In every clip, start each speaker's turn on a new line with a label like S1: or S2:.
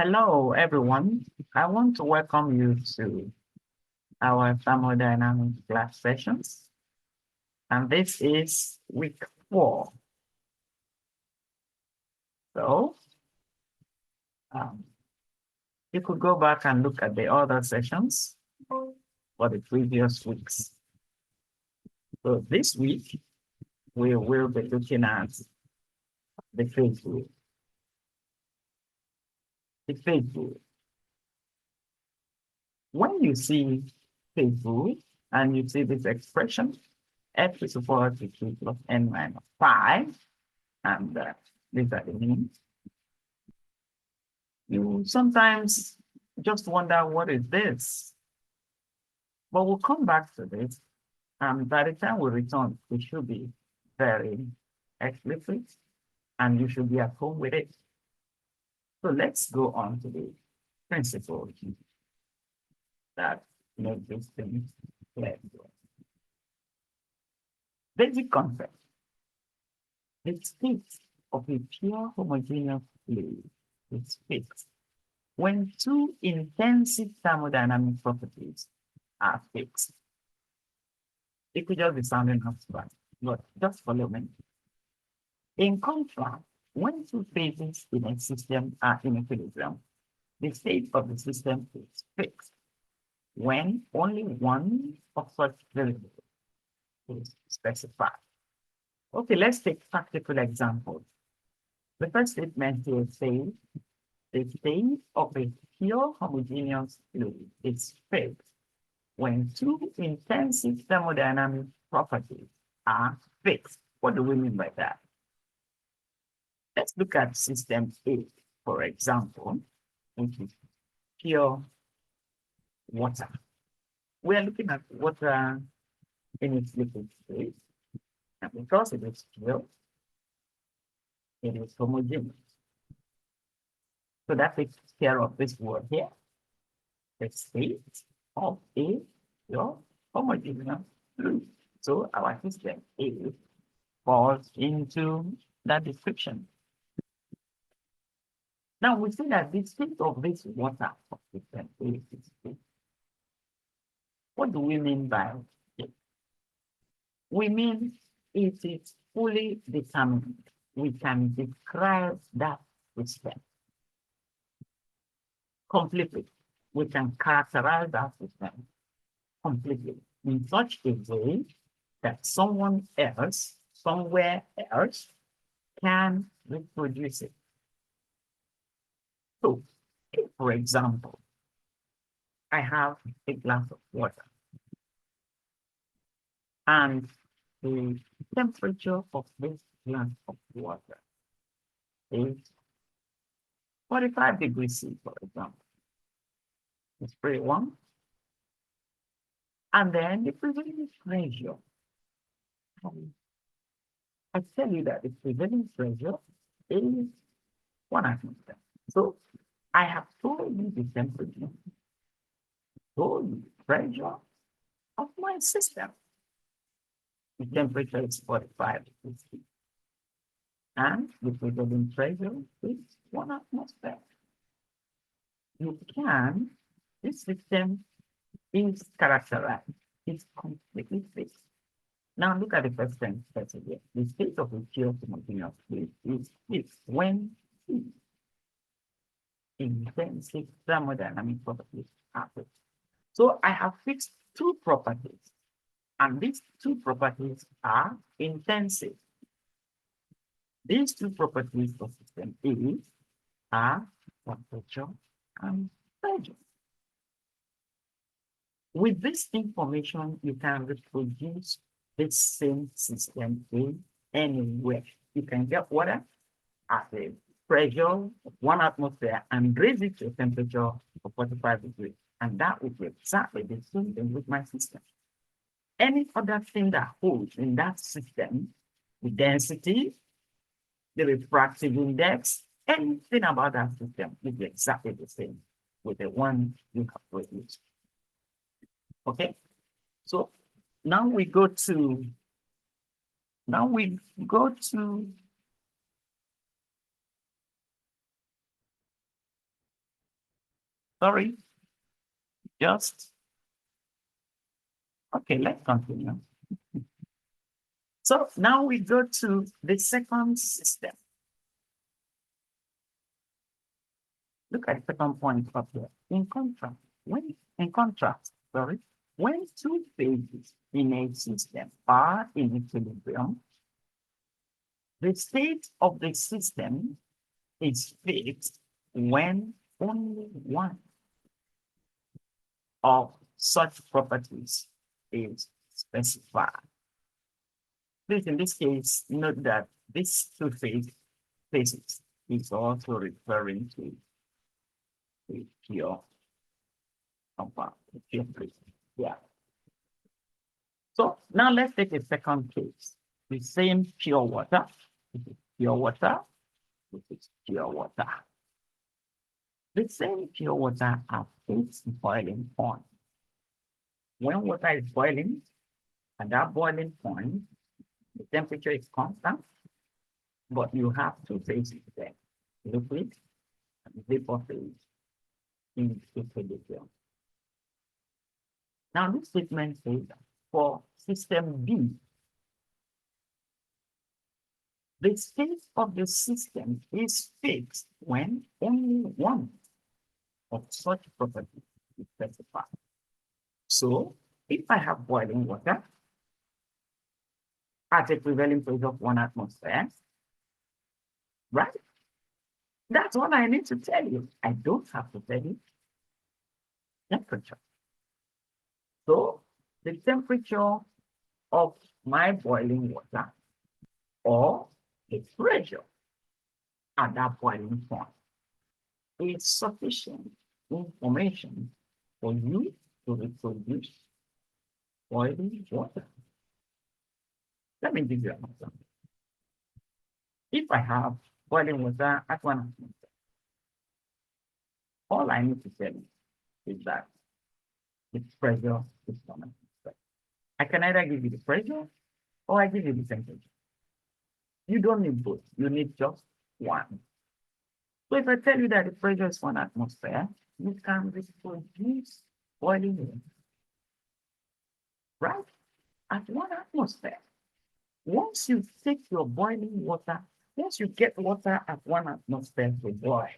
S1: Hello, everyone. I want to welcome you to our thermodynamics class sessions. And this is week 4. So um, you could go back and look at the other sessions for the previous weeks. So this week, we will be looking at the phase rule. The phase rule. When you see phase rule and you see this expression, F is equal to 2 plus n minus 5, and these are the means. You sometimes just wonder, what is this? But we'll come back to this. And by the time we return, it should be very explicit and you should be at home with it. So let's go on to the principle that make this thing clear. Basic concept. The state of a pure homogeneous fluid is fixed when two intensive thermodynamic properties are fixed. It could just be sounding abstract, but just follow me. In contrast, when two phases in a system are in equilibrium, the state of the system is fixed when only one of such variables is specified. Okay, let's take practical examples. The first statement here says the state of a pure homogeneous fluid is fixed when two intensive thermodynamic properties are fixed. What do we mean by that? Let's look at system A, for example, which is pure water. We are looking at water in its liquid state, and because it is pure, it is homogeneous. So that takes care of this word here. The state of a pure homogeneous fluid. So our system A falls into that description. Now we see that the state of this water of system A is fixed. What do we mean by it? We mean it is fully determined. We can describe that system completely. We can characterize that system completely in such a way that someone else, somewhere else, can reproduce it. So, if, for example, I have a glass of water, and the temperature of this glass of water is 45 degrees C, for example. It's pretty warm. And then the prevailing pressure. I tell you that the prevailing pressure is 1 atmosphere. So I have told you the temperature, told you the pressure of my system. The temperature is 45 degrees C. And the prevailing pressure is 1 atmosphere. You can, this system is characterized, it's completely fixed. Now look at the first sentence again. The state of a pure homogeneous fluid is fixed when intensive thermodynamic properties are fixed. So I have fixed two properties, and these two properties are intensive. These two properties of system A are temperature and pressure. With this information, you can reproduce this same system in anywhere. You can get water at a pressure of 1 atmosphere and raise it to a temperature of 45 degrees. And that would be exactly the same thing with my system. Any other thing that holds in that system, the density, the refractive index, anything about that system will be exactly the same with the one you have produced. Okay, so now we go to Sorry, just, okay, let's continue. So now we go to the second system. Look at the second point up here. In contrast, sorry, when two phases in a system are in equilibrium, the state of the system is fixed when only one of such properties is specified. Please, in this case, note that this phases is also referring to a pure compound, a pure phase. Yeah. So now let's take a second case. The same pure water. This is pure water. This is pure water. The same pure water at its boiling point. When water is boiling, at that boiling point, the temperature is constant, but you have two phases there, liquid and vapor phase in equilibrium. Now, this statement says for system B, the state of the system is fixed when only one of such properties is specified. So, if I have boiling water at a prevailing pressure of 1 atmosphere, right? That's what I need to tell you. I don't have to tell you temperature. So, the temperature of my boiling water or the pressure at that boiling point is sufficient information for you to reproduce boiling water. Let me give you an example. If I have boiling water at 1 atmosphere, all I need to tell you is that the pressure is 1 atmosphere. I can either give you the pressure or I give you the temperature. You don't need both, you need just one. So if I tell you that the pressure is 1 atmosphere, you can reproduce boiling water, right? At 1 atmosphere. Once you take your boiling water, once you get water at 1 atmosphere to boil,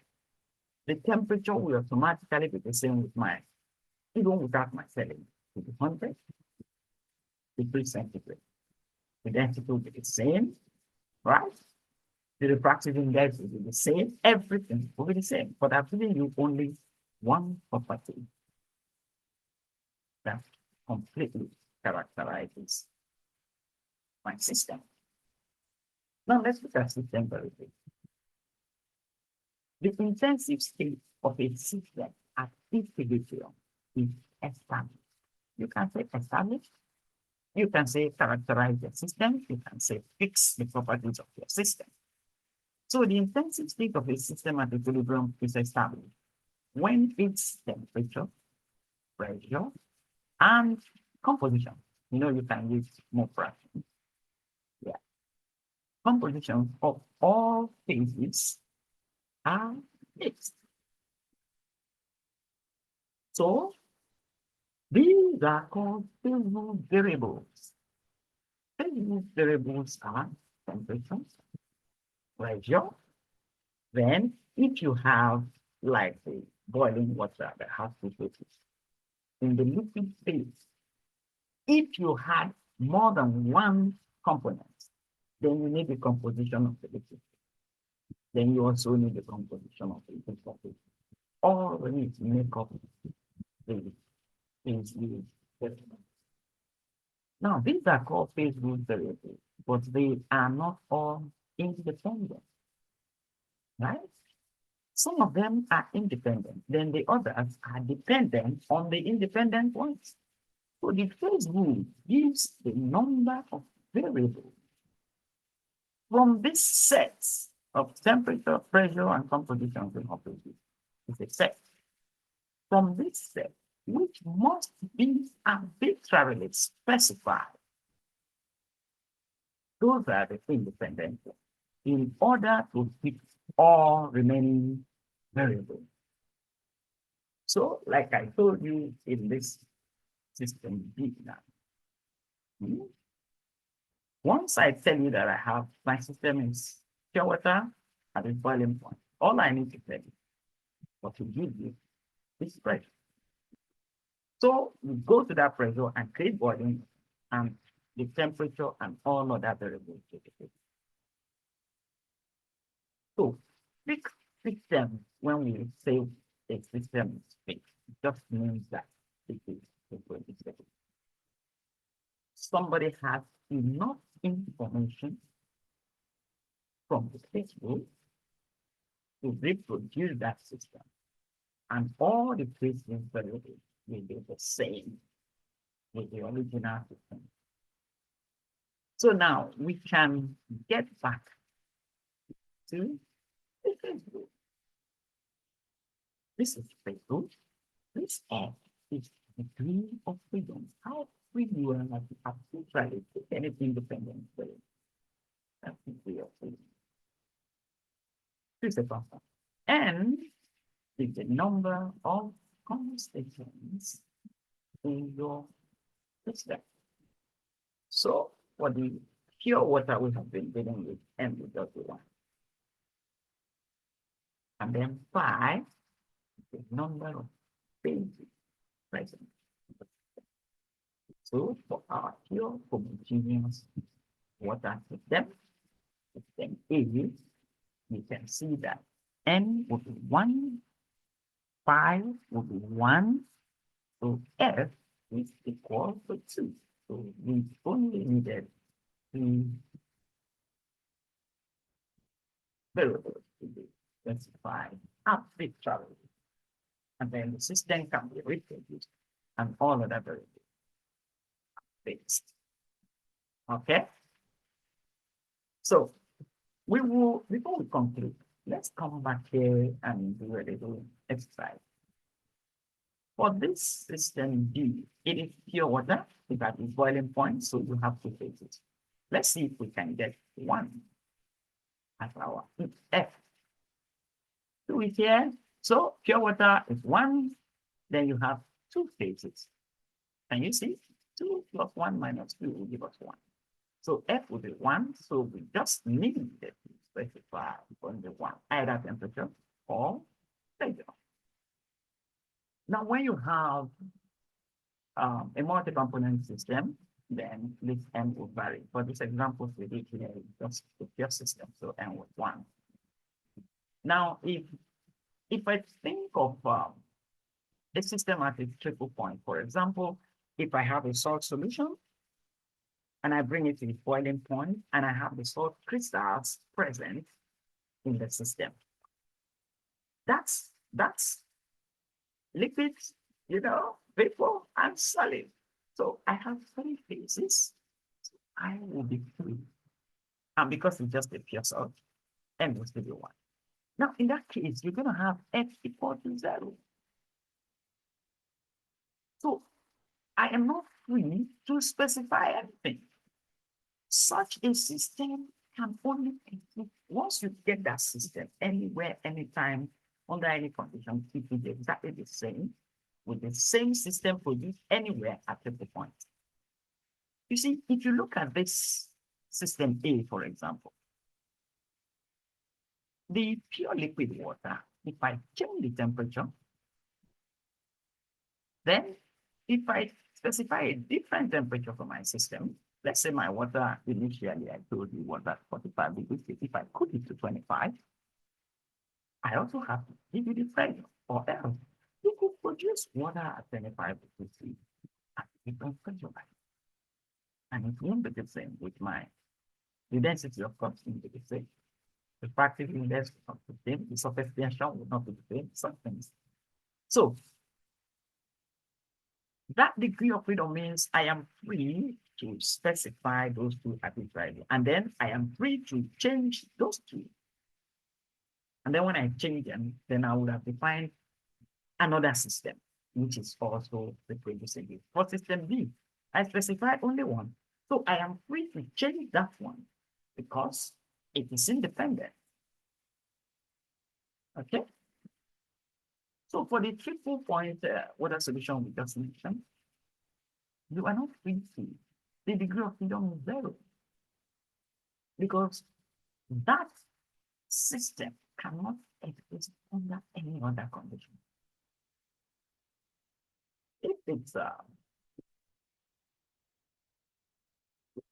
S1: the temperature will automatically be the same with mine, even without my telling it. 100 degrees centigrade. The density will be the same, right? The refractive index will be the same, everything will be the same, but I've given you only one property that completely characterizes my system. Now let's look at system very quickly. The intensive state of a system at equilibrium is established. You can say established, you can say characterize the system, you can say fix the properties of your system. So the intensive state of a system at equilibrium is established when its temperature, pressure, and composition. You can use more fractions. Yeah. Composition of all phases are fixed. So these are called phase variables. Phase variables are temperature, pressure. Then if you have like the boiling water that has two phases, in the liquid phase, if you had more than one component, then you need the composition of the liquid. Then you also need the composition of the vapor phase. All we need to make up the phase rules. Now, these are called phase rules variables, but they are not all independent, right? Some of them are independent, then the others are dependent on the independent ones. So the phase rule gives the number of variables from this set of temperature, pressure, and composition of the phases. It's a set. From this set, which must be arbitrarily specified. Those are the independent ones, in order to fix all remaining variables. So, like I told you in this system B now, once I tell you that I have my system is pure water at its boiling point, all I need to tell you or to give you is pressure. So you go to that pressure and create boiling and the temperature and all other variables. So fixed system, when we say a system is fixed, it just means that it is fixed. Somebody has enough information from the textbook to reproduce that system. And all the preceding variables will be the same with the original system. So now we can get back to the textbook. This is Facebook. This F is degree of freedom. How free you are to arbitrarily take anything dependent. That's the degree of freedom. This is a constant. And is the number of constituents in your system. So for the pure water, we have been dealing with M equals to 1. And then 5 is the number of phases present. So for our pure homogeneous water system A, you can see that N would be 1, 5 would be 1, so F is equal to 2. So we only needed 3 variables to be specified arbitrarily. And then the system can be reproduced and all of that variables are fixed. Okay? So we will, before we conclude, let's come back here and do a little exercise. For this system D, it is pure water, it's at its boiling point, so you have to face it. Let's see if we can get 1 as our F. Do it here. So pure water is 1, then you have 2 phases. Can you see? 2 plus 1 minus 2 will give us 1. So F will be 1, so we just need to specify on the 1, either temperature or pressure. Now, when you have a multi-component system, then this M will vary. For this example, we did here just the pure system, so M was 1. Now, if I think of a system at its triple point, for example, if I have a salt solution and I bring it to the boiling point and I have the salt crystals present in the system, that's liquids, vapor and solid. So I have 3 phases. So I will be free. And because it's just a pure salt, M will still be 1. Now, in that case, you're going to have F equal to 0. So I am not free to specify anything. Such a system can only exist once you get that system anywhere, anytime, under any condition, keep it exactly the same, with the same system produced anywhere at the point. You see, if you look at this system A, for example, the pure liquid water, if I change the temperature, then if I specify a different temperature for my system, let's say my water initially, I told you was at 45 degrees. If I put it to 25, I also have to give you the pressure, or else you could produce water at 25 degrees at different pressure. And it won't be the same with the density of cups will be the same. The practical index will not be the same. The surface tension will not be the same. Some things. So that degree of freedom means I am free to specify those 2 arbitrarily. And then I am free to change those 2. And then when I change them, then I would have defined another system, which is also reproducing it. For system B, I specify only 1. So I am free to change that one because it is independent. Okay? So for the triple point water solution we just mentioned, you are not free to. The degree of freedom is 0 because that system cannot exist under any other condition. If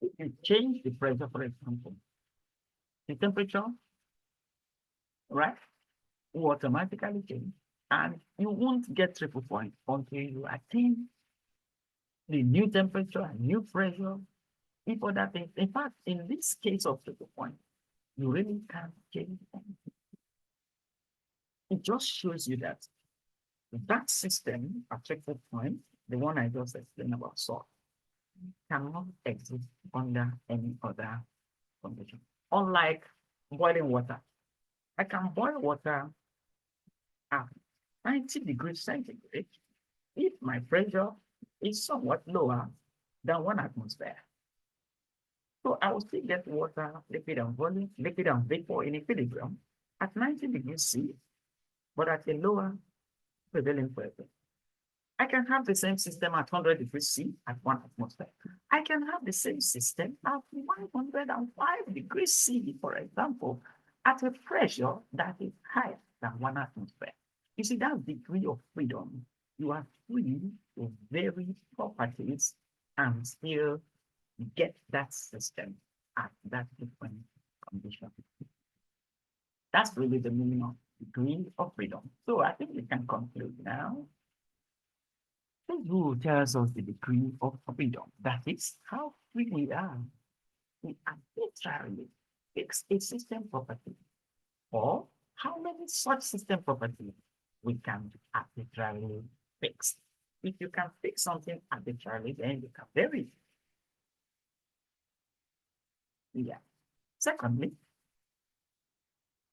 S1: if you change the pressure, for example, the temperature, right, will automatically change, and you won't get triple point until you attain the new temperature and new pressure. If other things, in fact, in this case of triple point, you really can't change anything. It just shows you that that system at triple point, the one I just explained about salt, cannot exist under any other condition. Unlike boiling water, I can boil water at 90 degrees centigrade if my pressure is somewhat lower than 1 atmosphere. So I will still get water, liquid and volume, liquid and vapor in equilibrium at 90 degrees C, but at a lower prevailing pressure. I can have the same system at 100 degrees C at 1 atmosphere. I can have the same system at 105 degrees C, for example, at a pressure that is higher than 1 atmosphere. You see, that degree of freedom, you are free to vary properties and still get that system at that different condition. That's really the meaning of degree of freedom. So I think we can conclude now. This rule tells us the degree of freedom. That is how free we are. We arbitrarily fix a system property, or how many such system properties we can arbitrarily fix. If you can fix something arbitrarily, then you can vary it. Yeah. Secondly,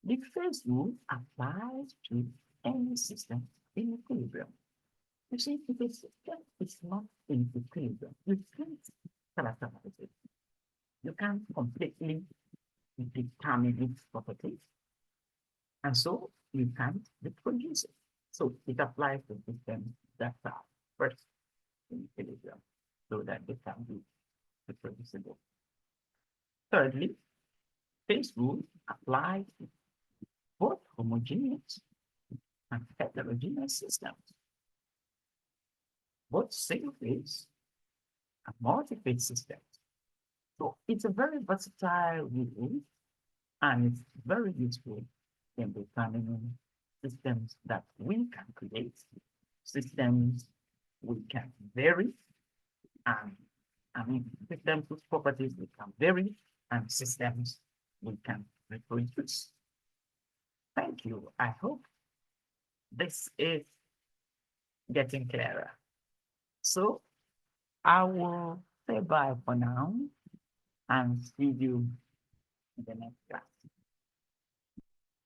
S1: the phase rule applies to any system in equilibrium. You see, if a system is not in equilibrium, you can't characterize it. You can't completely determine its properties, and so you can't reproduce it. So it applies to systems that are first in equilibrium, so that they can be reproducible. Thirdly, phase rule applies to both homogeneous and heterogeneous systems, both single phase and multi-phase systems. So it's a very versatile rule, and it's very useful in determining systems that we can create, systems we can vary, and systems whose properties we can vary, and systems we can reproduce. Thank you. I hope this is getting clearer. So I will say bye for now and see you in the next class.